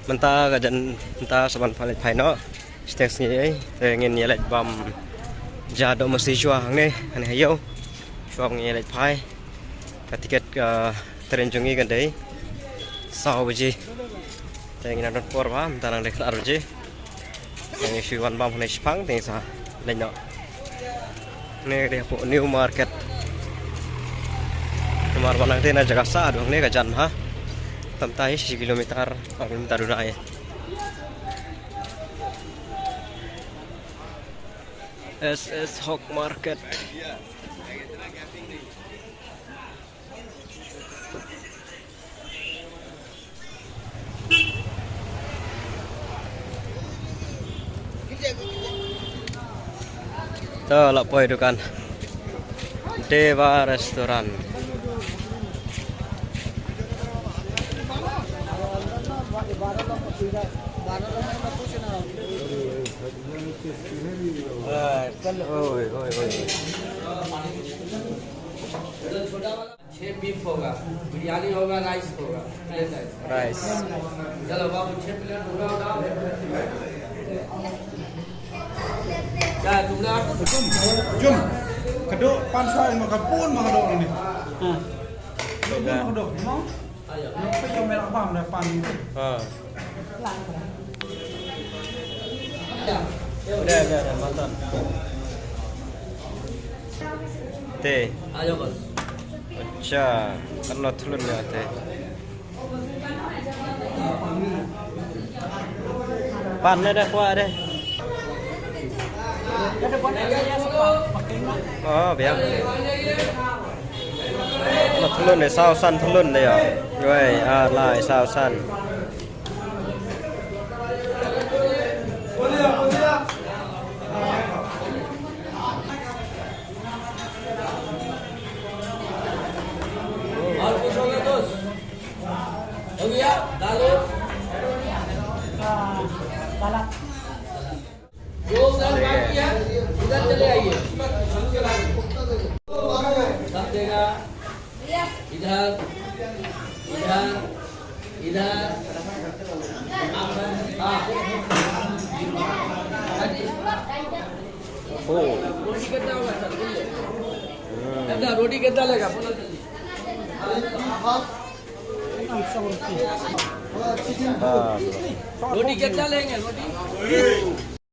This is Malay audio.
Mentah gajan mentah saban palit pai no stage ni ngin yelet bam jado mesti chua ni ane hayo chua yelet pai tiket terenjungi kan dei sau beji tengin adon por ba mentarang deklar beji yang isuan bam hone Sepang teng sa lenyo ni dia po new market kemar banang tena jaga sa dong ni gajan ha tamtai 1 kilometer dunai SS Hog Market tuh lah poy dukan Dewa Restoran beef होगा, बिरयानी होगा, राइस होगा, rice चलो बाबू 6 प्लेट होगा उठाओ। क्या तुमने Jom, kedok pan soal makan pun makan kedok ni. Kedok makan kedok, mau? Nak pergi merah bam dah pan itu. udah mantap teh आयो बस अच्छा kalau tulun ya teh pan dah kuat deh oh biar kalau tulun deh sausan tulun deh ya rồi lại sausan और कुछ होगा दोस्त हो गया डालो जो उधर बाकी है इधर चले आइए सब देगा इधर इधर इधर oh रोटी कितना होगा सर बोलिए दादा रोटी कितना लेगा बोलो जल्दी रोटी कितना लेंगे रोटी